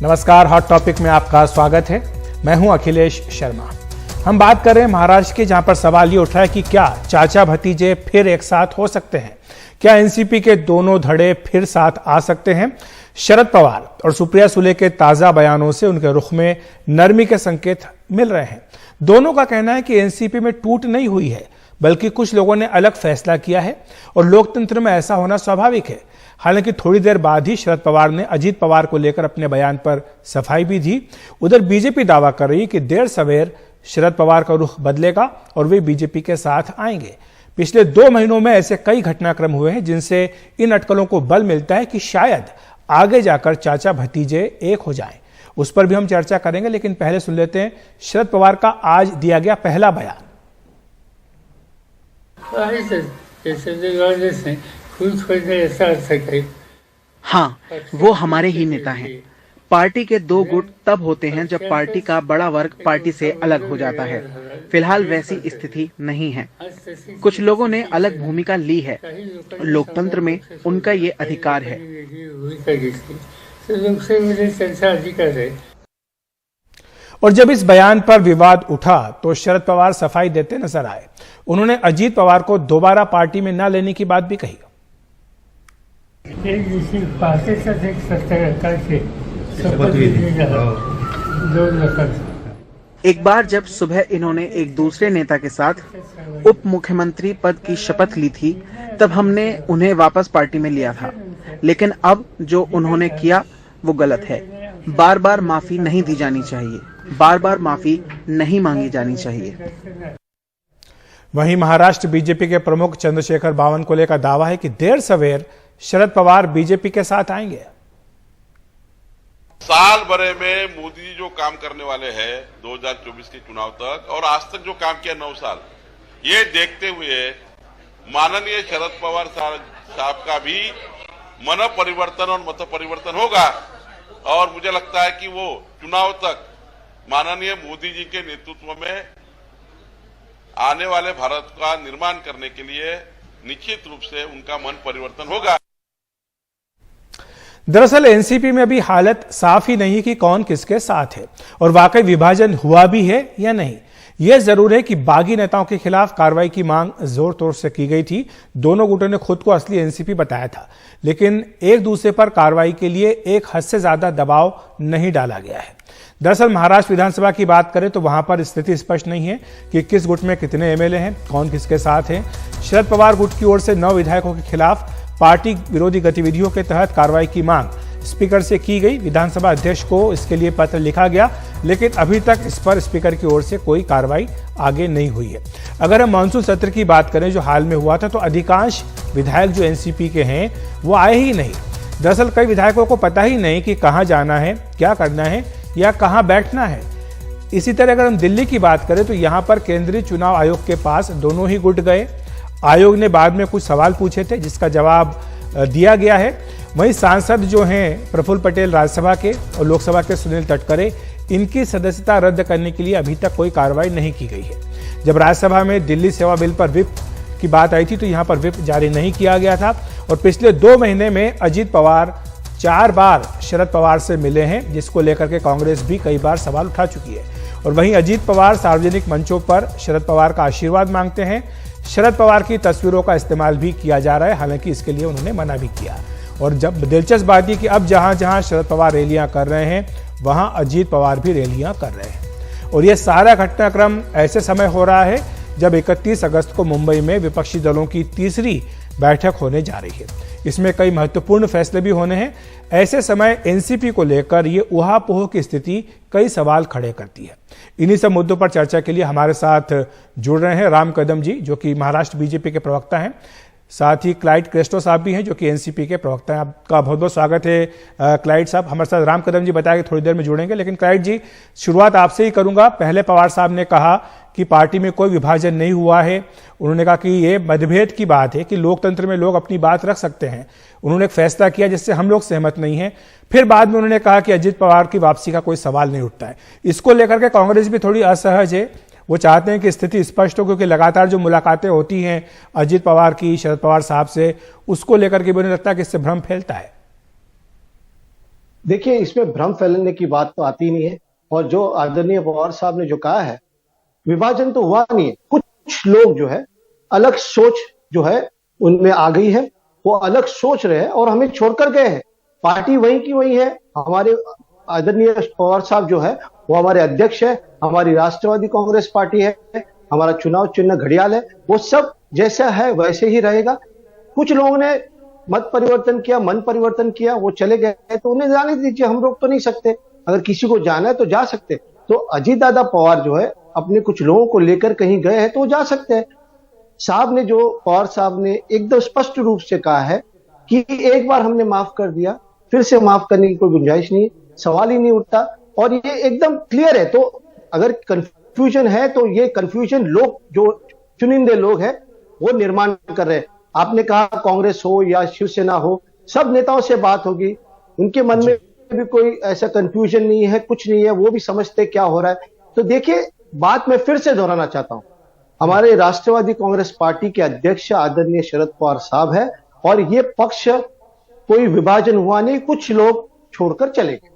नमस्कार, hot topic में आपका स्वागत है। मैं हूं अखिलेश शर्मा। हम बात कर रहे हैं महाराष्ट्र की, जहां पर सवाल ये उठ रहा है कि क्या चाचा भतीजे फिर एक साथ हो सकते हैं? क्या एनसीपी के दोनों धड़े फिर साथ आ सकते हैं? शरद पवार और सुप्रिया सुले के ताजा बयानों से उनके रुख में नरमी के संकेत मिल रहे हैं। दोनों का कहना है कि एनसीपी में टूट नहीं हुई है, बल्कि कुछ लोगों ने अलग फैसला किया है और लोकतंत्र में ऐसा होना स्वाभाविक है। हालांकि थोड़ी देर बाद ही शरद पवार ने अजीत पवार को लेकर अपने बयान पर सफाई भी दी। उधर बीजेपी दावा कर रही है कि देर सवेर शरद पवार का रुख बदलेगा और वे बीजेपी के साथ आएंगे। पिछले 2 महीनों में ऐसे कई घटनाक्रम हुए हैं जिनसे इन अटकलों को बल मिलता है कि शायद आगे जाकर चाचा भतीजे एक हो जाएं। उस पर भी हम चर्चा करेंगे, लेकिन पहले सुन लेते हैं शरद पवार का आज दिया गया पहला बयान। हाँ, वो हमारे ही नेता हैं। पार्टी के 2 गुट तब होते हैं जब पार्टी का बड़ा वर्ग पार्टी से अलग हो जाता है। फिलहाल वैसी स्थिति नहीं है। कुछ लोगों ने अलग भूमिका ली है। लोकतंत्र में उनका ये अधिकार है। और जब इस बयान पर विवाद उठा तो शरद पवार सफाई देते नजर आए। उन्होंने अजीत पवार को दोबारा पार्टी में न लेने की बात भी कही। एक बार जब सुबह इन्होंने एक दूसरे नेता के साथ उप मुख्यमंत्री पद की शपथ ली थी, तब हमने उन्हें वापस पार्टी में लिया था। लेकिन अब जो उन्होंने किया वो गलत है। बार बार माफी नहीं दी जानी चाहिए, बार बार माफी नहीं मांगी जानी चाहिए। वहीं महाराष्ट्र बीजेपी के प्रमुख चंद्रशेखर बावनकुले का दावा है कि देर सवेर शरद पवार बीजेपी के साथ आएंगे। साल भरे में मोदी जी जो काम करने वाले हैं 2024 के चुनाव तक, और आज तक जो काम किया 9 साल, ये देखते हुए माननीय शरद पवार साहब का भी मन परिवर्तन और मत परिवर्तन होगा। और मुझे लगता है कि वो चुनाव तक माननीय मोदी जी के नेतृत्व में आने वाले भारत का निर्माण करने के लिए निश्चित रूप से उनका मन परिवर्तन होगा। दरअसल एनसीपी में अभी हालत साफ ही नहीं कि कौन किसके साथ है और वाकई विभाजन हुआ भी है या नहीं। यह जरूर है कि बागी नेताओं के खिलाफ कार्रवाई की मांग जोर तोर से की गई थी। दोनों गुटों ने खुद को असली एनसीपी बताया था, लेकिन एक दूसरे पर कार्रवाई के लिए एक हद से ज्यादा दबाव नहीं डाला गया है। दरअसल महाराष्ट्र विधानसभा की बात करें तो वहां पर स्थिति स्पष्ट नहीं है कि किस गुट में कितने एमएलए हैं, कौन किसके साथ हैं। शरद पवार गुट की ओर से 9 विधायकों के खिलाफ पार्टी विरोधी गतिविधियों के तहत कार्रवाई की मांग स्पीकर से की गई। विधानसभा अध्यक्ष को इसके लिए पत्र लिखा गया, लेकिन अभी तक इस पर स्पीकर की ओर से कोई कार्रवाई आगे नहीं हुई है। अगर हम मानसून सत्र की बात करें जो हाल में हुआ था, तो अधिकांश विधायक जो एनसीपी के हैं वो आए ही नहीं। दरअसल कई विधायकों को पता ही नहीं कि कहां जाना है, क्या करना है या कहां बैठना है। इसी तरह अगर हम दिल्ली की बात करें तो यहां पर केंद्रीय चुनाव आयोग के पास दोनों ही गुट गए। आयोग ने बाद में कुछ सवाल पूछे थे जिसका जवाब दिया गया है। वहीं सांसद जो हैं प्रफुल्ल पटेल राज्यसभा के और लोकसभा के सुनील तटकरे, इनकी सदस्यता रद्द करने के लिए अभी तक कोई कार्रवाई नहीं की गई है। जब राज्यसभा में दिल्ली सेवा बिल पर व्हिप की बात आई थी तो यहां पर व्हिप जारी नहीं किया गया था। और पिछले 2 महीने में अजीत पवार 4 बार शरद पवार से मिले हैं, जिसको लेकर के कांग्रेस भी कई बार सवाल उठा चुकी है। और वहीं अजीत पवार सार्वजनिक मंचों पर शरद पवार का आशीर्वाद मांगते हैं। शरद पवार की तस्वीरों का इस्तेमाल भी किया जा रहा है, हालांकि इसके लिए उन्होंने मना भी किया। और जब दिलचस्प बात है कि अब जहां जहां शरद पवार रैलियां कर रहे हैं वहां अजीत पवार भी रैलियां कर रहे हैं। और यह सारा घटनाक्रम ऐसे समय हो रहा है जब 31 अगस्त को मुंबई में विपक्षी दलों की तीसरी बैठक होने जा रही है। इसमें कई महत्वपूर्ण फैसले भी होने हैं। ऐसे समय एनसीपी को लेकर ये ऊहापोह की स्थिति कई सवाल खड़े करती है। इन्हीं सब मुद्दों पर चर्चा के लिए हमारे साथ जुड़ रहे हैं राम कदम जी, जो कि महाराष्ट्र बीजेपी के प्रवक्ता हैं। साथ ही क्लाइड क्रेस्टो साहब भी हैं जो कि एनसीपी के प्रवक्ता हैं। आपका बहुत बहुत स्वागत है क्लाइड साहब। हमारे साथ राम कदम जी बताएंगे, थोड़ी देर में जुड़ेंगे, लेकिन क्लाइड जी शुरुआत आपसे ही करूंगा। पहले पवार साहब ने कहा कि पार्टी में कोई विभाजन नहीं हुआ है। उन्होंने कहा कि ये मतभेद की बात है कि लोकतंत्र में लोग अपनी बात रख सकते हैं। उन्होंने एक फैसला किया जिससे हम लोग सहमत नहीं हैं। फिर बाद में उन्होंने कहा कि अजीत पवार की वापसी का कोई सवाल नहीं उठता है। इसको लेकर के कांग्रेस भी थोड़ी असहज है। वो चाहते हैं कि स्थिति स्पष्ट हो, क्योंकि लगातार जो मुलाकातें होती हैं अजीत पवार की शरद पवार साहब से, उसको लेकर के भी उन्हें लगता है कि इससे भ्रम फैलता है। देखिए, इसमें भ्रम फैलाने की बात तो आती नहीं है। और जो आदरणीय पवार साहब ने जो कहा है, विभाजन तो हुआ नहीं है। कुछ लोग जो है अलग सोच जो है उनमें आ गई है, वो अलग सोच रहे हैं और हमें छोड़कर गए हैं। पार्टी वही की वही है। हमारे आदरणीय पवार साहब जो है वो हमारे अध्यक्ष है, हमारी राष्ट्रवादी कांग्रेस पार्टी है, हमारा चुनाव चिन्ह घड़ियाल है, वो सब जैसा है वैसे ही रहेगा। कुछ लोगों ने मत परिवर्तन किया, मन परिवर्तन किया, वो चले गए तो उन्हें जाने दीजिए, हम रोक तो नहीं सकते। अगर किसी को जाना है तो जा सकते। तो अजीत दादा पवार जो है अपने कुछ लोगों को लेकर कहीं गए हैं तो वो जा सकते हैं। साहब ने जो पवार साहब ने एकदम स्पष्ट रूप से कहा है कि एक बार हमने माफ कर दिया, फिर से माफ करने की कोई गुंजाइश नहीं, सवाल ही नहीं उठता। और ये एकदम क्लियर है। तो अगर कंफ्यूजन है तो ये कंफ्यूजन लोग जो चुनिंदे लोग हैं वो निर्माण कर रहे हैं। आपने कहा कांग्रेस हो या शिवसेना हो, सब नेताओं से बात होगी, उनके मन में भी कोई ऐसा कंफ्यूजन नहीं है, कुछ नहीं है, वो भी समझते क्या हो रहा है। तो देखिए, बात मैं फिर से दोहराना चाहता हूं, हमारे राष्ट्रवादी कांग्रेस पार्टी के अध्यक्ष आदरणीय शरद पवार साहब है और ये पक्ष कोई विभाजन हुआ नहीं, कुछ लोग छोड़कर चले गए।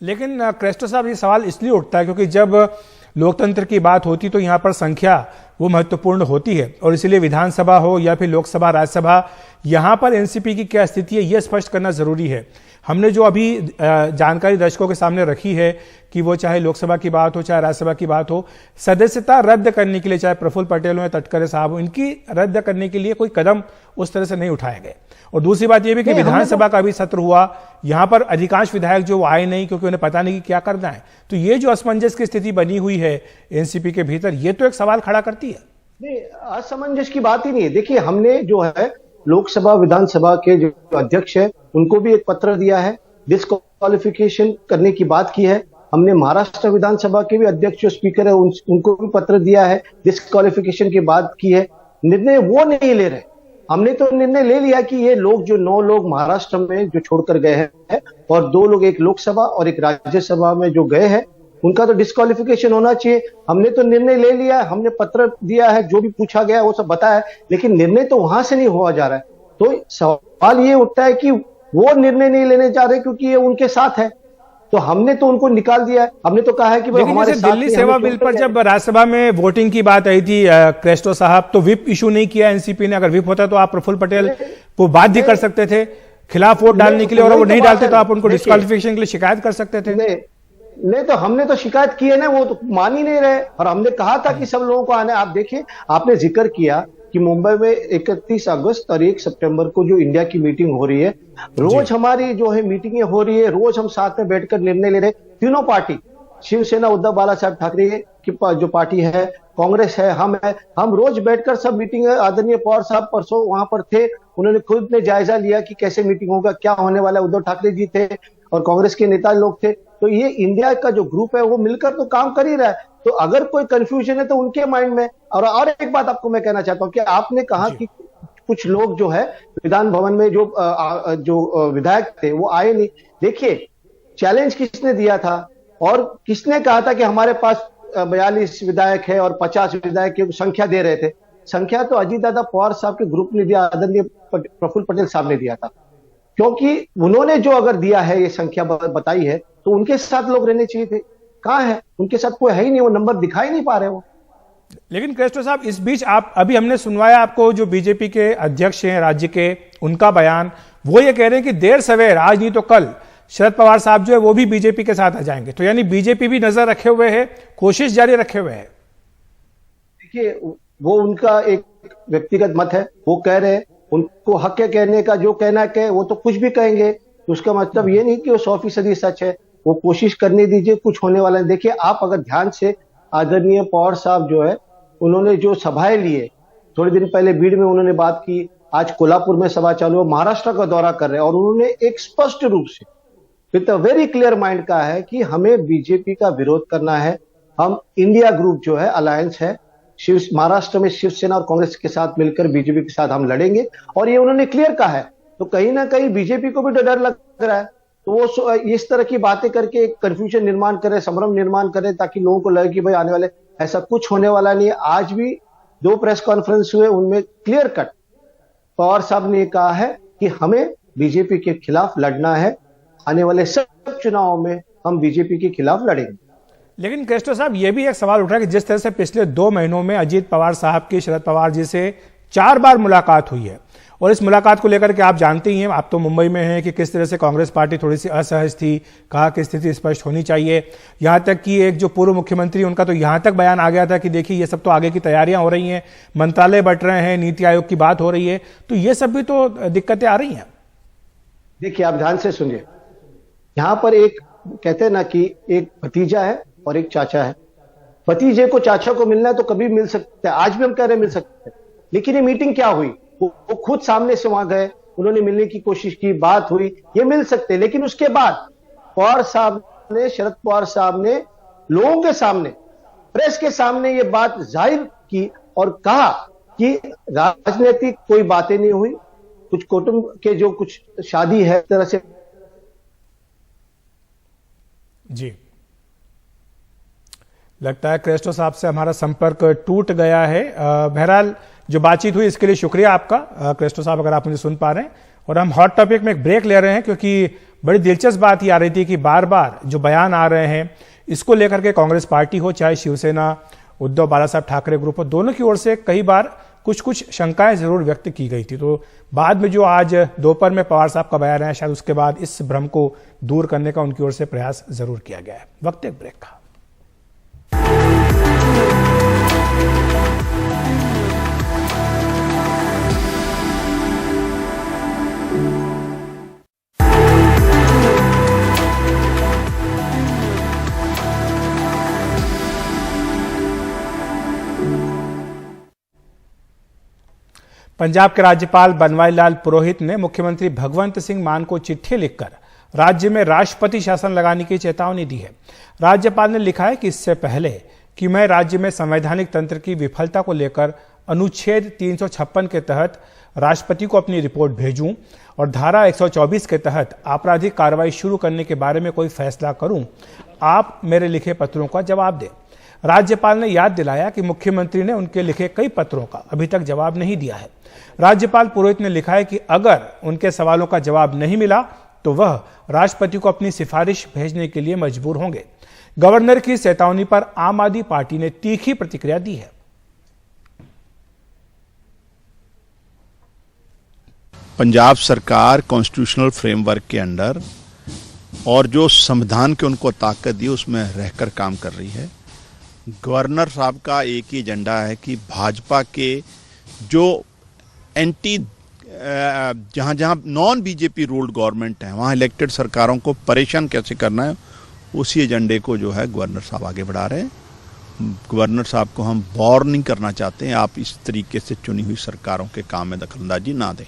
लेकिन क्रेस्टो साहब, ये सवाल इसलिए उठता है क्योंकि जब लोकतंत्र की बात होती तो यहां पर संख्या वो महत्वपूर्ण होती है और इसलिए विधानसभा हो या फिर लोकसभा राज्यसभा, यहां पर एनसीपी की क्या स्थिति है यह स्पष्ट करना जरूरी है। हमने जो अभी जानकारी दर्शकों के सामने रखी है कि वो चाहे लोकसभा की बात हो चाहे राज्यसभा की बात हो, सदस्यता रद्द करने के लिए चाहे प्रफुल्ल पटेल हो या तटकरे साहब हो, इनकी रद्द करने के लिए कोई कदम उस तरह से नहीं उठाए गए। और दूसरी बात यह भी कि विधानसभा का भी सत्र हुआ, यहां पर अधिकांश विधायक जो आए नहीं क्योंकि उन्हें पता नहीं कि क्या करना है। तो ये जो असमंजस की स्थिति बनी हुई है एनसीपी के भीतर, ये तो एक सवाल खड़ा करती है। नहीं, असमंजस की बात ही नहीं है। देखिए, हमने जो है लोकसभा विधानसभा के जो अध्यक्ष है उनको भी एक पत्र दिया है, डिस्क्वालिफिकेशन करने की बात की है। हमने महाराष्ट्र विधानसभा के भी अध्यक्ष जो स्पीकर है उनको भी पत्र दिया है, डिस्क्वालिफिकेशन की बात की है। निर्णय वो नहीं ले रहे, हमने तो निर्णय ले लिया कि ये लोग जो 9 लोग महाराष्ट्र में जो छोड़कर गए हैं और 2 लोग एक लोकसभा और एक राज्यसभा में जो गए हैं उनका तो डिस्क्वालिफिकेशन होना चाहिए। हमने तो निर्णय ले लिया, हमने पत्र दिया है, जो भी पूछा गया वो सब बताया, लेकिन निर्णय तो वहां से नहीं हुआ जा रहा है। तो सवाल ये उठता है कि वो निर्णय नहीं लेने जा रहे क्योंकि ये उनके साथ है, तो हमने तो उनको निकाल दिया है। हमने तो कहा है कि भाई हमारे साथ। दिल्ली सेवा बिल पर जब राज्यसभा में वोटिंग की बात आई थी क्रेस्टो साहब, तो व्हिप इशू नहीं किया एनसीपी ने। अगर व्हिप होता तो आप प्रफुल्ल पटेल को बाध्य कर सकते थे खिलाफ वोट डालने के लिए, और वो नहीं डालते तो आप उनको डिस्क्वालिफिकेशन के लिए शिकायत कर सकते थे। नहीं, तो हमने तो शिकायत की है ना, वो तो मान ही नहीं रहे। और हमने कहा था कि सब लोगों को आना है। आप देखिए, आपने जिक्र किया कि मुंबई में 31 अगस्त और 1 सितंबर को जो इंडिया की मीटिंग हो रही है, रोज हमारी जो है मीटिंगें हो रही है, रोज हम साथ में बैठकर निर्णय ले रहे, तीनों पार्टी, शिवसेना उद्धव बाला साहब ठाकरे की जो पार्टी है, कांग्रेस है, हम रोज बैठकर सब मीटिंग। आदरणीय पवार साहब परसों वहां पर थे, उन्होंने खुद ने जायजा लिया कि कैसे मीटिंग होगा, क्या होने वाला है। उद्धव ठाकरे जी थे और कांग्रेस के नेता लोग थे। तो ये इंडिया का जो ग्रुप है वो मिलकर तो काम कर ही रहा है। तो अगर कोई कंफ्यूजन है तो उनके माइंड में। और एक बात आपको मैं कहना चाहता हूं कि आपने कहा कि कुछ लोग जो है विधान भवन में जो विधायक थे वो आए नहीं। देखिए, चैलेंज किसने दिया था और किसने कहा था कि हमारे पास 42 विधायक है और 50 विधायक की संख्या दे रहे थे। संख्या तो अजीत दादा पवार साहब के ग्रुप ने दिया, आदरणीय प्रफुल्ल पटेल साहब ने दिया था, क्योंकि उन्होंने जो अगर दिया है, ये संख्या बताई है, तो उनके साथ लोग रहने चाहिए थे। कहां है? उनके साथ कोई है ही नहीं, वो नंबर दिखाई नहीं पा रहे वो। लेकिन क्रेस्टो साहब, इस बीच आप अभी हमने सुनवाया आपको जो बीजेपी के अध्यक्ष हैं राज्य के, उनका बयान, वो ये कह रहे हैं कि देर सवेर, आज नहीं तो कल, शरद पवार साहब जो है वो भी बीजेपी के साथ आ जाएंगे। तो यानी बीजेपी भी नजर रखे हुए है, कोशिश जारी रखे हुए है। देखिए, वो उनका एक व्यक्तिगत मत है, वो कह रहे हैं, उनको हक है कहने का, जो कहना है वो तो कुछ भी कहेंगे। तो उसका मतलब ये नहीं कि वो 100% सच है। वो कोशिश करने दीजिए, कुछ होने वाला है। देखिए, आप अगर ध्यान से, आदरणीय पवार साहब जो है उन्होंने जो सभाएं लिए, थोड़े दिन पहले बीड़ में उन्होंने बात की, आज कोल्हापुर में सभा चालू है, महाराष्ट्र का दौरा कर रहे हैं, और उन्होंने एक स्पष्ट रूप से with a very clear mind कहा है कि हमें बीजेपी का विरोध करना है। हम इंडिया ग्रुप जो है, अलायंस है, महाराष्ट्र में शिवसेना और कांग्रेस के साथ मिलकर बीजेपी के साथ हम लड़ेंगे, और ये उन्होंने क्लियर कहा है। तो कहीं ना कहीं बीजेपी को भी डर लग रहा है, तो वो इस तरह की बातें करके कंफ्यूजन निर्माण करे, संभ्रम निर्माण करे, ताकि लोगों को लगे कि भाई आने वाले, ऐसा कुछ होने वाला नहीं है। आज भी 2 प्रेस कॉन्फ्रेंस हुए, उनमें क्लियर कट पवार साहब ने कहा है कि हमें बीजेपी के खिलाफ लड़ना है। आने वाले सब चुनावों में हम बीजेपी के खिलाफ लड़ेंगे। लेकिन क्रेस्टो साहब, ये भी एक सवाल उठ रहा है कि जिस तरह से पिछले 2 महीनों में अजीत पवार साहब की शरद पवार जी से 4 बार मुलाकात हुई है, और इस मुलाकात को लेकर के आप जानते ही हैं, आप तो मुंबई में हैं, कि किस तरह से कांग्रेस पार्टी थोड़ी सी असहज थी, कहा कि स्थिति स्पष्ट होनी चाहिए। यहां तक कि एक जो पूर्व मुख्यमंत्री, उनका तो यहां तक बयान आ गया था कि देखिए ये सब तो आगे की तैयारियां हो रही हैं, मंत्रालय बंट रहे हैं, नीति आयोग की बात हो रही है, तो ये सब भी तो दिक्कतें आ रही हैं। देखिए, आप ध्यान से सुनिए, यहां पर एक कहते हैं ना कि एक भतीजा है और एक चाचा है। भतीजे को चाचा को मिलना है तो कभी मिल सकता है, आज भी हम कह रहे हैं मिल सकते हैं, लेकिन ये मीटिंग क्या हुई? वो खुद सामने से वहां गए, उन्होंने मिलने की कोशिश की, बात हुई, ये मिल सकते। लेकिन उसके बाद पवार साहब ने, शरद पवार साहब ने लोगों के सामने, प्रेस के सामने ये बात जाहिर की और कहा कि राजनीतिक कोई बातें नहीं हुई, कुछ कुटुंब के जो कुछ शादी है तरह से। जी, लगता है क्रेस्टो साहब से हमारा संपर्क टूट गया है। बहरहाल जो बातचीत हुई इसके लिए शुक्रिया आपका क्रेस्टो साहब, अगर आप मुझे सुन पा रहे हैं। और हम हॉट टॉपिक में एक ब्रेक ले रहे हैं, क्योंकि बड़ी दिलचस्प बात ये आ रही थी कि बार बार जो बयान आ रहे हैं इसको लेकर के कांग्रेस पार्टी हो, चाहे शिवसेना, उद्धव बाला साहब ठाकरे ग्रुप हो, दोनों की ओर से कई बार कुछ शंकाएं जरूर व्यक्त की गई थी। तो बाद में जो आज दोपहर में पवार साहब का बयान है, शायद उसके बाद इस भ्रम को दूर करने का उनकी ओर से प्रयास जरूर किया गया है। वक्त एक ब्रेक का। पंजाब के राज्यपाल बनवारी लाल पुरोहित ने मुख्यमंत्री भगवंत सिंह मान को चिट्ठी लिखकर राज्य में राष्ट्रपति शासन लगाने की चेतावनी दी है। राज्यपाल ने लिखा है कि इससे पहले कि मैं राज्य में संवैधानिक तंत्र की विफलता को लेकर अनुच्छेद 356 के तहत राष्ट्रपति को अपनी रिपोर्ट भेजूं और धारा 124 के तहत आपराधिक कार्रवाई शुरू करने के बारे में कोई फैसला करूं, आप मेरे लिखे पत्रों का जवाब दें। राज्यपाल ने याद दिलाया कि मुख्यमंत्री ने उनके लिखे कई पत्रों का अभी तक जवाब नहीं दिया है। राज्यपाल पुरोहित ने लिखा है कि अगर उनके सवालों का जवाब नहीं मिला तो वह राष्ट्रपति को अपनी सिफारिश भेजने के लिए मजबूर होंगे। गवर्नर की चेतावनी पर आम आदमी पार्टी ने तीखी प्रतिक्रिया दी है। पंजाब सरकार कॉन्स्टिट्यूशनल फ्रेमवर्क के अंडर और जो संविधान के उनको ताकत दी उसमें रहकर काम कर रही है। गवर्नर साहब का एक ही एजेंडा है कि भाजपा के जो एंटी जहां जहां नॉन बीजेपी रूल्ड गवर्नमेंट है वहां इलेक्टेड सरकारों को परेशान कैसे करना है, उसी एजेंडे को जो है गवर्नर साहब आगे बढ़ा रहे हैं। गवर्नर साहब को हम वार्निंग करना चाहते हैं, आप इस तरीके से चुनी हुई सरकारों के काम में दखलंदाजी ना दें।